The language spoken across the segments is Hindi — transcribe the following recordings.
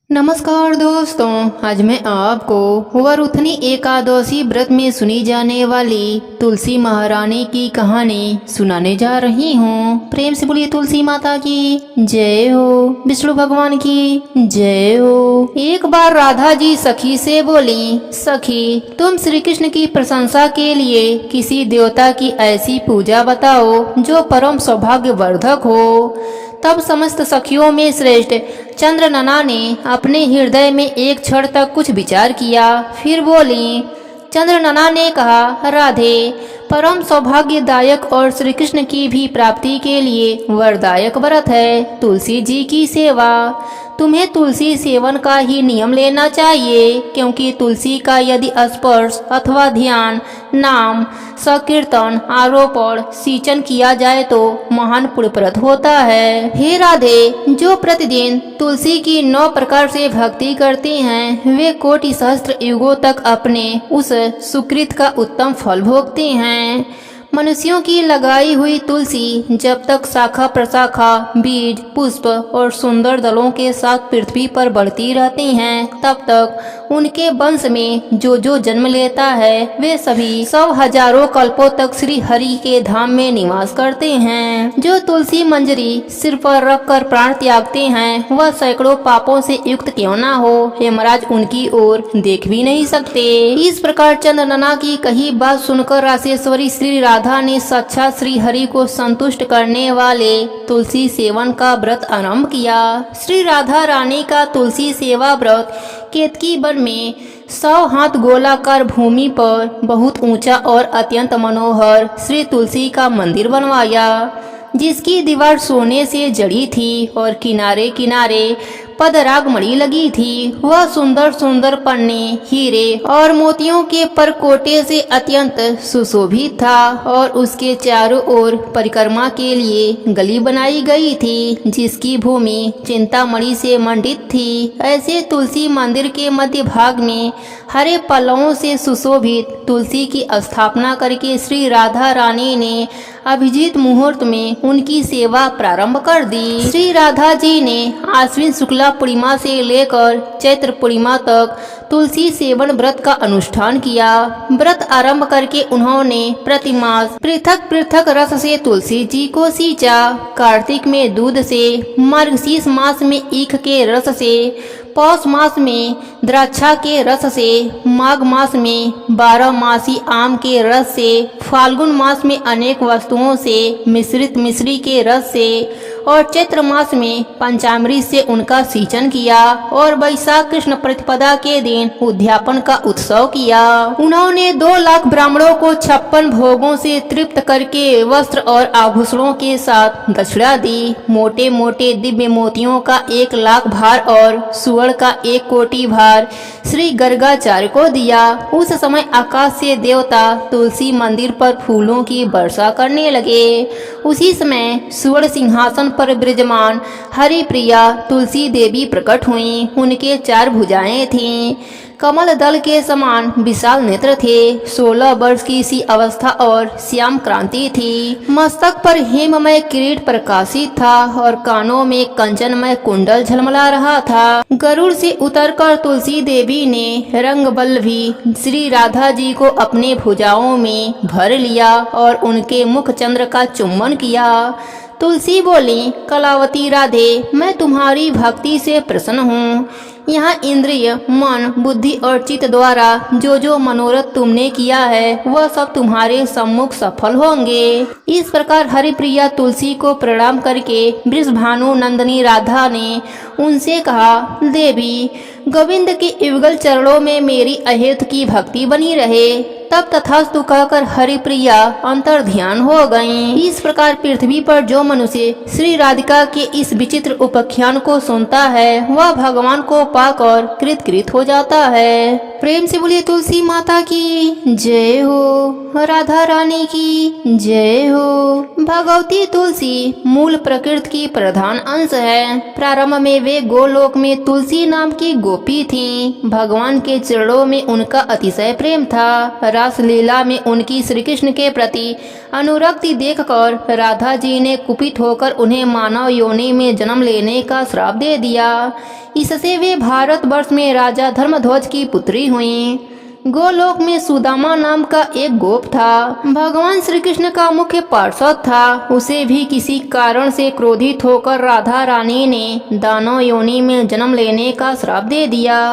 नमस्कार दोस्तों, आज मैं आपको वरुथनी एकादशी व्रत में सुनी जाने वाली तुलसी महारानी की कहानी सुनाने जा रही हूँ। प्रेम से बोलिए तुलसी माता की जय हो, विष्णु भगवान की जय हो। एक बार राधा जी सखी से बोली, सखी तुम श्री कृष्ण की प्रशंसा के लिए किसी देवता की ऐसी पूजा बताओ जो परम सौभाग्यवर्धक हो। तब समस्त सखियों में श्रेष्ठ चंद्रनना ने अपने हृदय में एक क्षण तक कुछ विचार किया, फिर बोली। चंद्रनना ने कहा, राधे परम सौभाग्यदायक और श्री कृष्ण की भी प्राप्ति के लिए वरदायक व्रत है तुलसी जी की सेवा। तुम्हें तुलसी सेवन का ही नियम लेना चाहिए, क्योंकि तुलसी का यदि स्पर्श अथवा ध्यान, नाम, संकीर्तन, आरोपण, सिंचन किया जाए तो महान पुण्यप्रद होता है। हे राधे, जो प्रतिदिन तुलसी की 9 प्रकार से भक्ति करते हैं वे कोटि सहस्त्र युगों तक अपने उस सुकृत का उत्तम फल भोगते हैं। मनुष्यों की लगाई हुई तुलसी जब तक शाखा प्रशाखा, बीज, पुष्प और सुंदर दलों के साथ पृथ्वी पर बढ़ती रहती हैं, तब तक उनके वंश में जो जन्म लेता है वे सभी 100 हजारों कल्पों तक श्री हरि के धाम में निवास करते हैं। जो तुलसी मंजरी सिर पर रखकर प्राण त्यागते हैं वह सैकड़ों पापों से युक्त क्यों ना हो, हेमराज उनकी ओर देख भी नहीं सकते। इस प्रकार चंद्रनना की कही बात सुनकर राशेश्वरी श्री राधा ने साक्षात श्री हरि को संतुष्ट करने वाले तुलसी सेवन का व्रत आरंभ किया। श्री राधा रानी का तुलसी सेवा व्रत केतकी वन में 100 हाथ गोलाकार भूमि पर बहुत ऊंचा और अत्यंत मनोहर श्री तुलसी का मंदिर बनवाया, जिसकी दीवार सोने से जड़ी थी और किनारे किनारे पदराग मणि लगी थी। वह सुंदर सुंदर पन्ने, हीरे और मोतियों के परकोटे से अत्यंत सुशोभित था और उसके चारों ओर परिक्रमा के लिए गली बनाई गई थी, जिसकी भूमि चिंतामणि से मंडित थी। ऐसे तुलसी मंदिर के मध्य भाग में हरे पल्लवों से सुशोभित तुलसी की स्थापना करके श्री राधा रानी ने अभिजीत मुहूर्त में उनकी सेवा प्रारंभ कर दी। श्री राधा जी ने आश्विन शुक्ला पूर्णिमा से लेकर चैत्र पूर्णिमा तक तुलसी सेवन व्रत का अनुष्ठान किया। व्रत आरंभ करके उन्होंने प्रतिमास पृथक पृथक रस से तुलसी जी को सींचा। कार्तिक में दूध से, मार्गशीर्ष मास में ईख के रस से, पौष मास में द्राक्षा के रस से, माघ मास में 12 मासी आम के रस से, फाल्गुन मास में अनेक वस्तुओं से मिश्रित मिश्री के रस से और चैत्र मास में पंचामृत से उनका सिंचन किया और वैशाख कृष्ण प्रतिपदा के दिन उद्यापन का उत्सव किया। उन्होंने 2 लाख ब्राह्मणों को 56 भोगों से तृप्त करके वस्त्र और आभूषणों के साथ दक्षिणा दी। मोटे मोटे दिव्य मोतियों का 1 लाख भार और सुवर्ण का 1 कोटि भार श्री गर्गाचार्य को दिया। उस समय आकाश से देवता तुलसी मंदिर पर फूलों की वर्षा करने लगे। उसी समय सुवर्ण सिंहासन पर विराजमान हरिप्रिया तुलसी देवी प्रकट हुई। उनके 4 भुजाएं थीं, कमल दल के समान विशाल नेत्र थे, 16 वर्ष की सी अवस्था और श्याम क्रांति थी। मस्तक पर हेममय किरीट प्रकाशित था और कानों में कंचनमय कुंडल झलमला रहा था। गरुड़ से उतरकर तुलसी देवी ने रंगवल्लभी श्री राधा जी को अपने भुजाओं में भर लिया और उनके मुख चंद्र का चुम्बन किया। तुलसी बोली, कलावती राधे, मैं तुम्हारी भक्ति से प्रसन्न हूँ। यहाँ इंद्रिय, मन, बुद्धि और चित्त द्वारा जो मनोरथ तुमने किया है वह सब तुम्हारे सम्मुख सफल होंगे। इस प्रकार हरिप्रिया तुलसी को प्रणाम करके वृषभानु नंदिनी राधा ने उनसे कहा, देवी गोविंद के युगल चरणों में अहेतु अहेत की भक्ति बनी रहे। तब तथास्तु कहकर हरिप्रिया अंतर ध्यान हो गईं। इस प्रकार पृथ्वी पर जो मनुष्य श्री राधिका के इस विचित्र उपाख्यान को सुनता है वह भगवान को पाकर कृत हो जाता है। प्रेम से बोलिए तुलसी माता की जय हो, राधा रानी की जय हो। भगवती तुलसी मूल प्रकृति की प्रधान अंश है। प्रारंभ में वे गोलोक में तुलसी नाम की गोपी थीं। भगवान के चरणों में उनका अतिशय प्रेम था। रास लीला में उनकी श्री कृष्ण के प्रति अनुरक्ति देखकर राधा जी ने कुपित होकर उन्हें मानव योनि में जन्म लेने का श्राप दे दिया। इससे वे भारतवर्ष में राजा धर्मध्वज की पुत्री हुईं। गोलोक में सुदामा नाम का एक गोप था, भगवान श्री कृष्ण का मुख्य पार्षद था। उसे भी किसी कारण से क्रोधित होकर राधा रानी ने दानव योनि में जन्म लेने का श्राप दे दिया।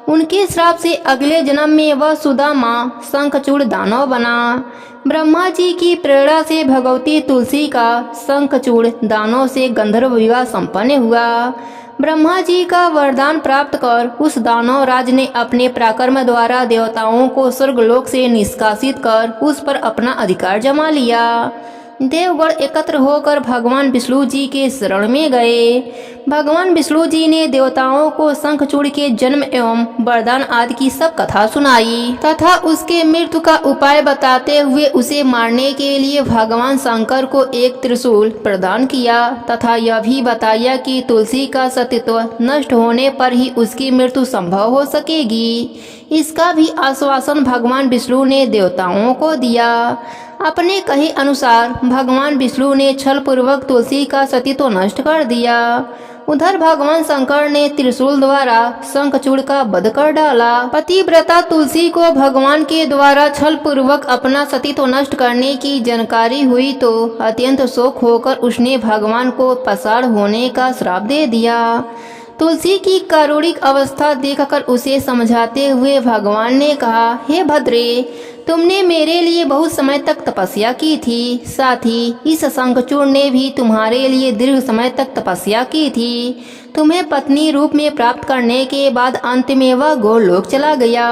उनके श्राप से अगले जन्म में वह सुदामा शंखचूड़ दानव बना। ब्रह्मा जी की प्रेरणा से भगवती तुलसी का शंखचूड़ दानव से गंधर्व विवाह संपन्न हुआ। ब्रह्मा जी का वरदान प्राप्त कर उस दानव राज ने अपने पराक्रम द्वारा देवताओं को स्वर्गलोक से निष्कासित कर उस पर अपना अधिकार जमा लिया। देवगण एकत्र होकर भगवान विष्णु जी के शरण में गए। भगवान विष्णु जी ने देवताओं को शंखचूड़ के जन्म एवं वरदान आदि की सब कथा सुनाई तथा उसके मृत्यु का उपाय बताते हुए उसे मारने के लिए भगवान शंकर को एक त्रिशूल प्रदान किया तथा यह भी बताया कि तुलसी का सतीत्व नष्ट होने पर ही उसकी मृत्यु संभव हो सकेगी। इसका भी आश्वासन भगवान विष्णु ने देवताओं को दिया। अपने कहे अनुसार भगवान विष्णु ने छल पूर्वक तुलसी का सतीत्व नष्ट कर दिया। उधर भगवान शंकर ने त्रिशूल द्वारा शंखचूड़ का वध कर डाला। पतिव्रता तुलसी को भगवान के द्वारा छल पूर्वक अपना सतीत्व नष्ट करने की जानकारी हुई तो अत्यंत शोक होकर उसने भगवान को पसार होने का श्राप दे दिया। तुलसी की कारुणिक अवस्था देखकर उसे समझाते हुए भगवान ने कहा, हे भद्रे, तुमने मेरे लिए बहुत समय तक तपस्या की थी, साथ ही इस शंखचूड़ ने भी तुम्हारे लिए दीर्घ समय तक तपस्या की थी। तुम्हें पत्नी रूप में प्राप्त करने के बाद अंत में वह गोलोक चला गया।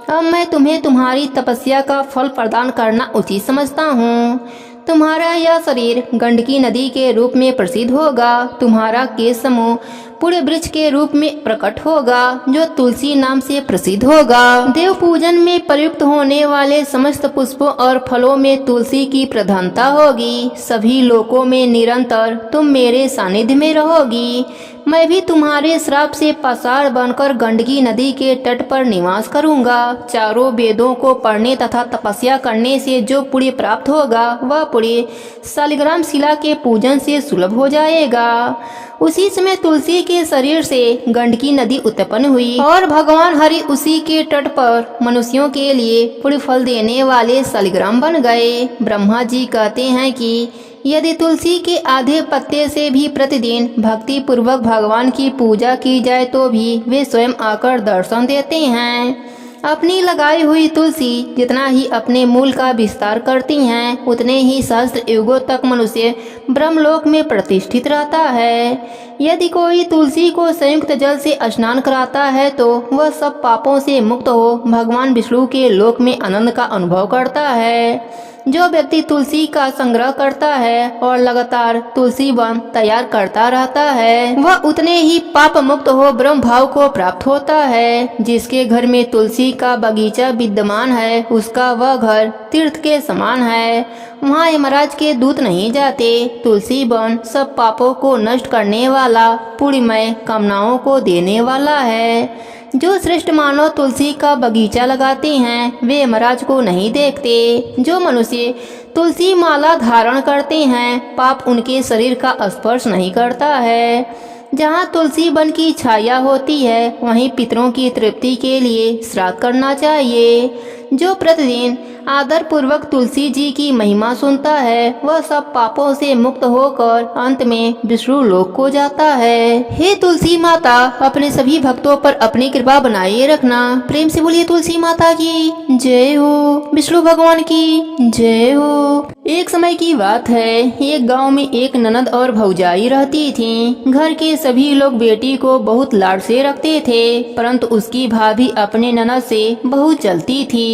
अब मैं तुम्हें तुम्हारी तपस्या का फल प्रदान करना उचित समझता हूँ। तुम्हारा यह शरीर गंडकी नदी के रूप में प्रसिद्ध होगा। तुम्हारा केश समूह पूरे वृक्ष के रूप में प्रकट होगा जो तुलसी नाम से प्रसिद्ध होगा। देव पूजन में प्रयुक्त होने वाले समस्त पुष्पों और फलों में तुलसी की प्रधानता होगी। सभी लोकों में निरंतर तुम मेरे सानिध्य में रहोगी। मैं भी तुम्हारे श्राप से पसार बनकर गंडकी नदी के तट पर निवास करूंगा। चारों वेदों को पढ़ने तथा तपस्या करने से जो पुण्य प्राप्त होगा वह पुण्य शालिग्राम शिला के पूजन से सुलभ हो जाएगा। उसी समय तुलसी के शरीर से गंडकी नदी उत्पन्न हुई और भगवान हरि उसी के तट पर मनुष्यों के लिए पुण्य फल देने वाले शालिग्राम बन गए। ब्रह्मा जी कहते हैं कि यदि तुलसी के आधे पत्ते से भी प्रतिदिन भक्ति पूर्वक भगवान की पूजा की जाए तो भी वे स्वयं आकर दर्शन देते हैं। अपनी लगाई हुई तुलसी जितना ही अपने मूल का विस्तार करती हैं, उतने ही सहस्त्र युगों तक मनुष्य ब्रह्मलोक में प्रतिष्ठित रहता है। यदि कोई तुलसी को संयुक्त जल से स्नान कराता है तो वह सब पापों से मुक्त हो भगवान विष्णु के लोक में आनंद का अनुभव करता है। जो व्यक्ति तुलसी का संग्रह करता है और लगातार तुलसी वन तैयार करता रहता है वह उतने ही पाप मुक्त हो ब्रह्म भाव को प्राप्त होता है। जिसके घर में तुलसी का बगीचा विद्यमान है उसका वह घर तीर्थ के समान है। वहाँ यमराज के दूत नहीं जाते। तुलसी वन सब पापों को नष्ट करने वाला पुण्यमय कामनाओं को देने वाला है। जो श्रेष्ठ मानव तुलसी का बगीचा लगाते हैं वे यमराज को नहीं देखते। जो मनुष्य तुलसी माला धारण करते हैं पाप उनके शरीर का स्पर्श नहीं करता है। जहाँ तुलसी वन की छाया होती है वहीं पितरों की तृप्ति के लिए श्राद्ध करना चाहिए। जो प्रतिदिन आदर पूर्वक तुलसी जी की महिमा सुनता है वह सब पापों से मुक्त होकर अंत में विष्णु लोक को जाता है। हे तुलसी माता, अपने सभी भक्तों पर अपनी कृपा बनाए रखना। प्रेम से बोलिए तुलसी माता की जय हो, विष्णु भगवान की जय हो। एक समय की बात है, एक गांव में एक ननद और भौजाई रहती थीं। घर के सभी लोग बेटी को बहुत लाड से रखते थे, परंतु उसकी भाभी अपने ननद से बहुत जलती थी।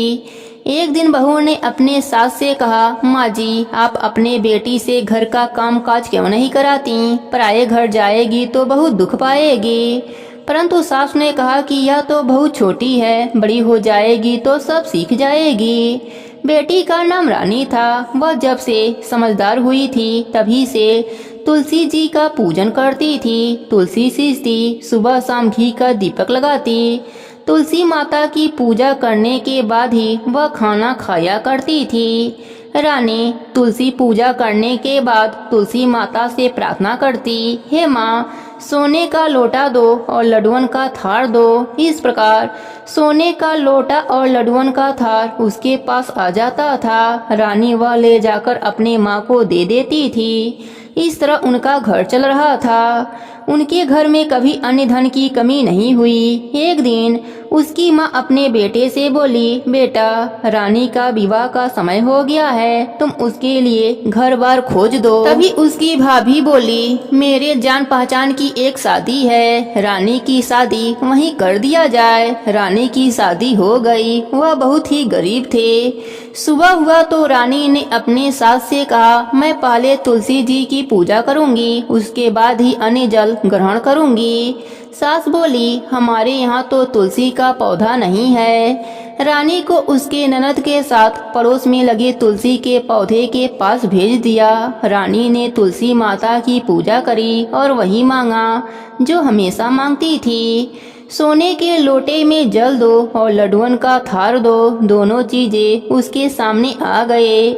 एक दिन बहू ने अपने सास से कहा, माँ जी, आप अपने बेटी से घर का काम काज क्यों नहीं कराती? पराये घर जाएगी तो बहुत दुख पाएगी। परंतु सास ने कहा कि यह तो बहुत छोटी है, बड़ी हो जाएगी तो सब सीख जाएगी। बेटी का नाम रानी था। वह जब से समझदार हुई थी तभी से तुलसी जी का पूजन करती थी। तुलसी सींचती, सुबह शाम घी का दीपक लगाती तुलसी माता की पूजा करने के बाद ही वह खाना खाया करती थी। रानी तुलसी पूजा करने के बाद तुलसी माता से प्रार्थना करती, हे माँ, सोने का लोटा दो और लड्डुअन का थार दो। इस प्रकार सोने का लोटा और लड्डुअन का थार उसके पास आ जाता था। रानी वह ले जाकर अपने माँ को दे देती थी। इस तरह उनका घर चल रहा था। उनके घर में कभी अन्न धन की कमी नहीं हुई। एक दिन उसकी माँ अपने बेटे से बोली, बेटा, रानी का विवाह का समय हो गया है, तुम उसके लिए घर बार खोज दो। तभी उसकी भाभी बोली, मेरे जान पहचान की एक शादी है, रानी की शादी वहीं कर दिया जाए। रानी की शादी हो गई। वह बहुत ही गरीब थे। सुबह हुआ तो रानी ने अपने सास से कहा, मैं पहले तुलसी जी की पूजा करूंगी, उसके बाद ही अन्न जल ग्रहण करूंगी। सास बोली, हमारे यहाँ तो तुलसी का पौधा नहीं है। रानी को उसके ननद के साथ पड़ोस में लगे तुलसी के पौधे के पास भेज दिया। रानी ने तुलसी माता की पूजा करी और वही मांगा जो हमेशा मांगती थी। सोने के लोटे में जल दो और लड्डुअन का थार दो। दोनों चीजें उसके सामने आ गए।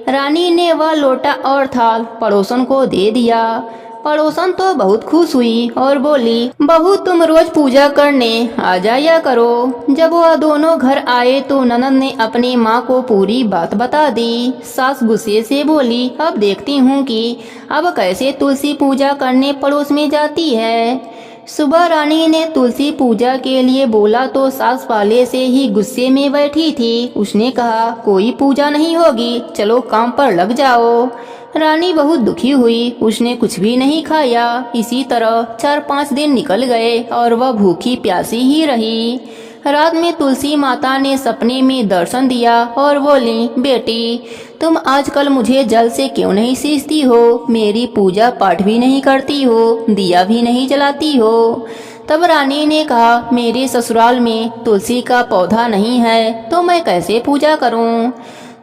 रानी ने वह लोटा और थाल पड़ोसन को दे दिया। पड़ोसन तो बहुत खुश हुई और बोली, बहू, तुम रोज पूजा करने आ जाया करो। जब वह दोनों घर आए तो ननद ने अपनी माँ को पूरी बात बता दी। सास गुस्से से बोली, अब देखती हूँ कि अब कैसे तुलसी पूजा करने पड़ोस में जाती है। सुबह रानी ने तुलसी पूजा के लिए बोला तो सास पहले से ही गुस्से में बैठी थी। उसने कहा, कोई पूजा नहीं होगी, चलो काम पर लग जाओ। रानी बहुत दुखी हुई। उसने कुछ भी नहीं खाया। इसी तरह 4-5 दिन निकल गए और वह भूखी प्यासी ही रही। रात में तुलसी माता ने सपने में दर्शन दिया और बोली, बेटी, तुम आजकल मुझे जल से क्यों नहीं सींचती हो? मेरी पूजा पाठ भी नहीं करती हो, दिया भी नहीं जलाती हो। तब रानी ने कहा, मेरे ससुराल में तुलसी का पौधा नहीं है तो मैं कैसे पूजा करूं?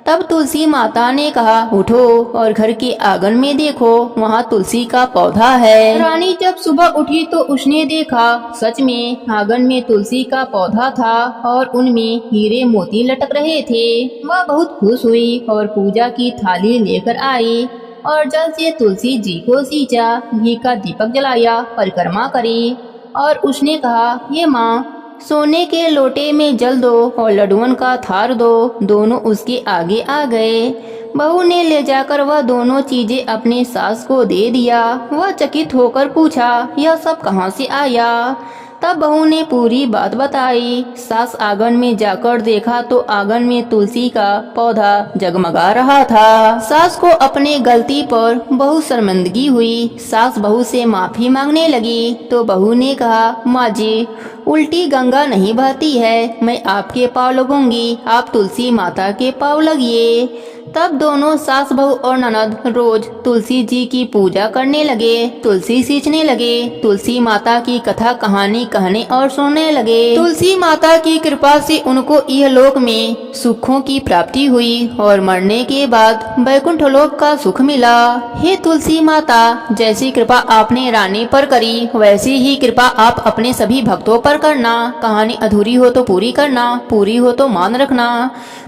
तब तुलसी माता ने कहा, उठो और घर के आंगन में देखो, वहाँ तुलसी का पौधा है। रानी जब सुबह उठी तो उसने देखा, सच में आंगन में तुलसी का पौधा था और उनमें हीरे मोती लटक रहे थे। वह बहुत खुश हुई और पूजा की थाली लेकर आई और जल से तुलसी जी को सींचा, घी का दीपक जलाया, परिक्रमा करी और उसने कहा, ये माँ, सोने के लोटे में जल दो और लड्डुअन का थार दो। दोनों उसके आगे आ गए। बहू ने ले जाकर वह दोनों चीजें अपने सास को दे दिया। वह चकित होकर पूछा, यह सब कहाँ से आया? तब बहू ने पूरी बात बताई। सास आंगन में जाकर देखा तो आंगन में तुलसी का पौधा जगमगा रहा था। सास को अपने गलती पर बहुत शर्मिंदगी हुई। सास बहू से माफी मांगने लगी तो बहू ने कहा, माँ जी, उल्टी गंगा नहीं बहती है, मैं आपके पाँव लगूंगी, आप तुलसी माता के पाँव लगिए। तब दोनों सास बहू और ननद रोज तुलसी जी की पूजा करने लगे, तुलसी सींचने लगे, तुलसी माता की कथा कहानी कहने और सुनने लगे। तुलसी माता की कृपा से उनको यह लोक में सुखों की प्राप्ति हुई और मरने के बाद वैकुंठ लोक का सुख मिला। हे तुलसी माता, जैसी कृपा आपने रानी पर करी वैसी ही कृपा आप अपने सभी भक्तों पर करना। कहानी अधूरी हो तो पूरी करना, पूरी हो तो मान रखना।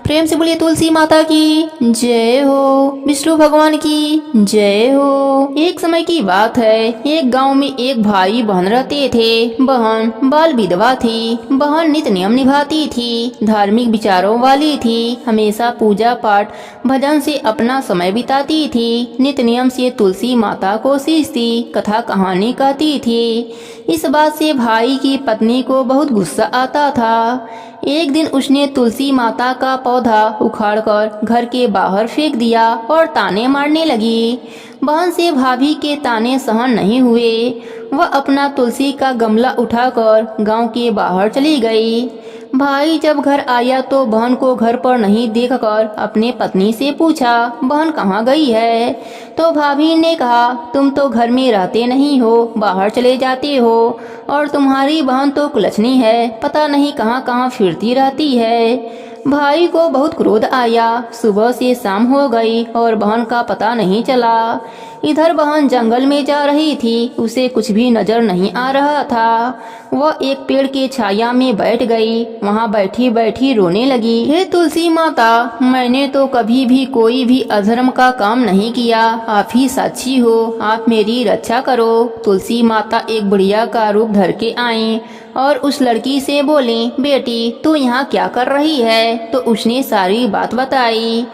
प्रेम से बोलिए तुलसी माता की जय हो, विष्णु भगवान की जय हो। एक समय की बात है, एक गांव में एक भाई बहन रहते थे। बहन बाल विधवा थी। बहन नित्य नियम निभाती थी, धार्मिक विचारों वाली थी, हमेशा पूजा पाठ भजन से अपना समय बिताती थी, नित्य नियम से तुलसी माता को सींचती, कथा कहानी कहती थी। इस बात से भाई की पत्नी को बहुत गुस्सा आता था। एक दिन उसने तुलसी माता का पौधा उखाड़कर घर के बाहर फेंक दिया और ताने मारने लगी। बहन से भाभी के ताने सहन नहीं हुए। वह अपना तुलसी का गमला उठाकर गांव के बाहर चली गई। भाई जब घर आया तो बहन को घर पर नहीं देखकर अपने पत्नी से पूछा, बहन कहाँ गई है? तो भाभी ने कहा, तुम तो घर में रहते नहीं हो, बाहर चले जाते हो और तुम्हारी बहन तो कुलछनी है, पता नहीं कहाँ कहाँ फिरती रहती है। भाई को बहुत क्रोध आया। सुबह से शाम हो गई और बहन का पता नहीं चला। इधर बहन जंगल में जा रही थी, उसे कुछ भी नजर नहीं आ रहा था। वह एक पेड़ के छाया में बैठ गई, वहाँ बैठी बैठी रोने लगी। हे तुलसी माता, मैंने तो कभी भी कोई भी अधर्म का काम नहीं किया, आप ही साक्षी हो, आप मेरी रक्षा करो। तुलसी माता एक बुढ़िया का रूप धर के आई और उस लड़की से बोली, बेटी तू यहाँ क्या कर रही है? तो उसने सारी बात बताई।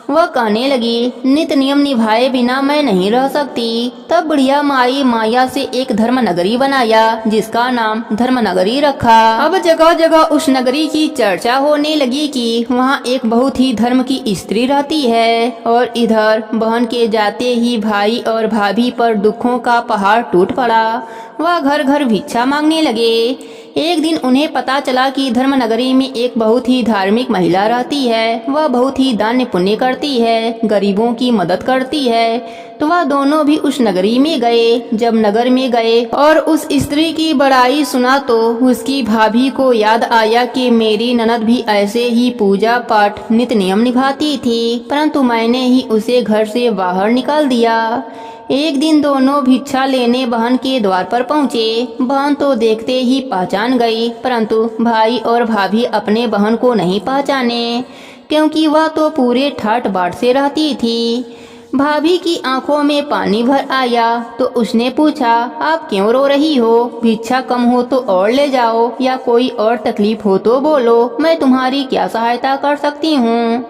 वह कहने लगी, नित नियम निभाए बिना मैं नहीं रह सकती। तब बुढ़िया माई माया से एक धर्म नगरी बनाया, जिसका नाम धर्म नगरी रखा। अब जगह जगह उस नगरी की चर्चा होने लगी कि वहाँ एक बहुत ही धर्म की स्त्री रहती है। और इधर बहन के जाते ही भाई और भाभी पर दुखों का पहाड़ टूट पड़ा। वह घर घर भिक्षा मांगने लगे। एक दिन उन्हें पता चला कि धर्म नगरी में एक बहुत ही धार्मिक महिला रहती है। वह बहुत ही दान पुण्य करती है, गरीबों की मदद करती है। तो वह दोनों भी उस नगरी में गए। जब नगर में गए और उस स्त्री की बड़ाई सुना तो उसकी भाभी को याद आया कि मेरी ननद भी ऐसे ही पूजा पाठ नित नियम निभाती थी, परंतु मैंने ही उसे घर से बाहर निकाल दिया। एक दिन दोनों भिक्षा लेने बहन के द्वार पर पहुँचे। बहन तो देखते ही पहचान गई, परंतु भाई और भाभी अपने बहन को नहीं पहचाने, क्योंकि वह तो पूरे ठाट बाट से रहती थी। भाभी की आंखों में पानी भर आया तो उसने पूछा, आप क्यों रो रही हो? भिक्षा कम हो तो और ले जाओ, या कोई और तकलीफ हो तो बोलो, मैं तुम्हारी क्या सहायता कर सकती हूँ।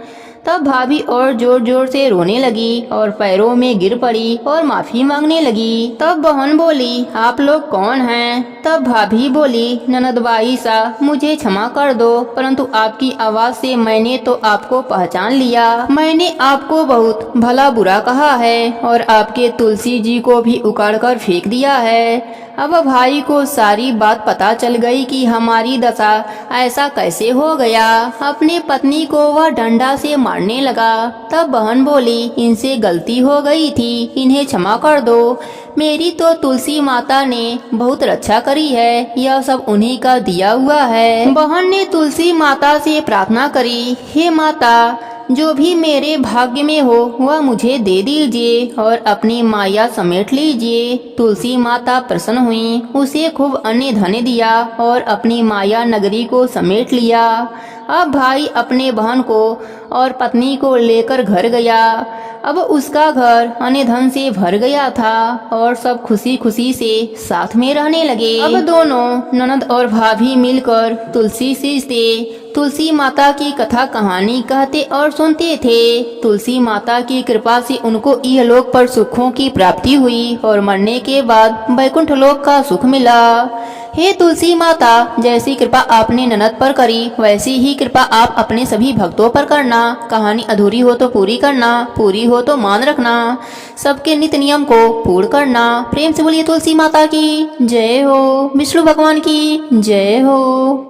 तब भाभी और जोर जोर से रोने लगी और पैरों में गिर पड़ी और माफी मांगने लगी। तब बहन बोली, आप लोग कौन हैं? तब भाभी बोली, ननदबाई सा, मुझे क्षमा कर दो, परंतु आपकी आवाज से मैंने तो आपको पहचान लिया। मैंने आपको बहुत भला बुरा कहा है और आपके तुलसी जी को भी उखाड़ कर फेंक दिया है। अब भाई को सारी बात पता चल गई कि हमारी दशा ऐसा कैसे हो गया। अपनी पत्नी को वह डंडा से मारने लगा। तब बहन बोली, इनसे गलती हो गई थी, इन्हें क्षमा कर दो। मेरी तो तुलसी माता ने बहुत रक्षा करी है, यह सब उन्हीं का दिया हुआ है। बहन ने तुलसी माता से प्रार्थना करी, हे माता, जो भी मेरे भाग्य में हो वह मुझे दे दीजिए और अपनी माया समेट लीजिए। तुलसी माता प्रसन्न हुई, उसे खूब अन्न धन दिया और अपनी माया नगरी को समेट लिया। अब भाई अपने बहन को और पत्नी को लेकर घर गया। अब उसका घर अन्न धन से भर गया था और सब खुशी खुशी से साथ में रहने लगे। अब दोनों ननद और भाभी मिलकर तुलसी से तुलसी माता की कथा कहानी कहते और सुनते थे। तुलसी माता की कृपा से उनको इहलोक पर सुखों की प्राप्ति हुई और मरने के बाद वैकुंठ लोक का सुख मिला। हे तुलसी माता, जैसी कृपा आपने ननद पर करी वैसी ही कृपा आप अपने सभी भक्तों पर करना। कहानी अधूरी हो तो पूरी करना, पूरी हो तो मान रखना, सबके नित्य नियम को पूर्ण करना। प्रेम से बोलिए तुलसी माता की जय हो, विष्णु भगवान की जय हो।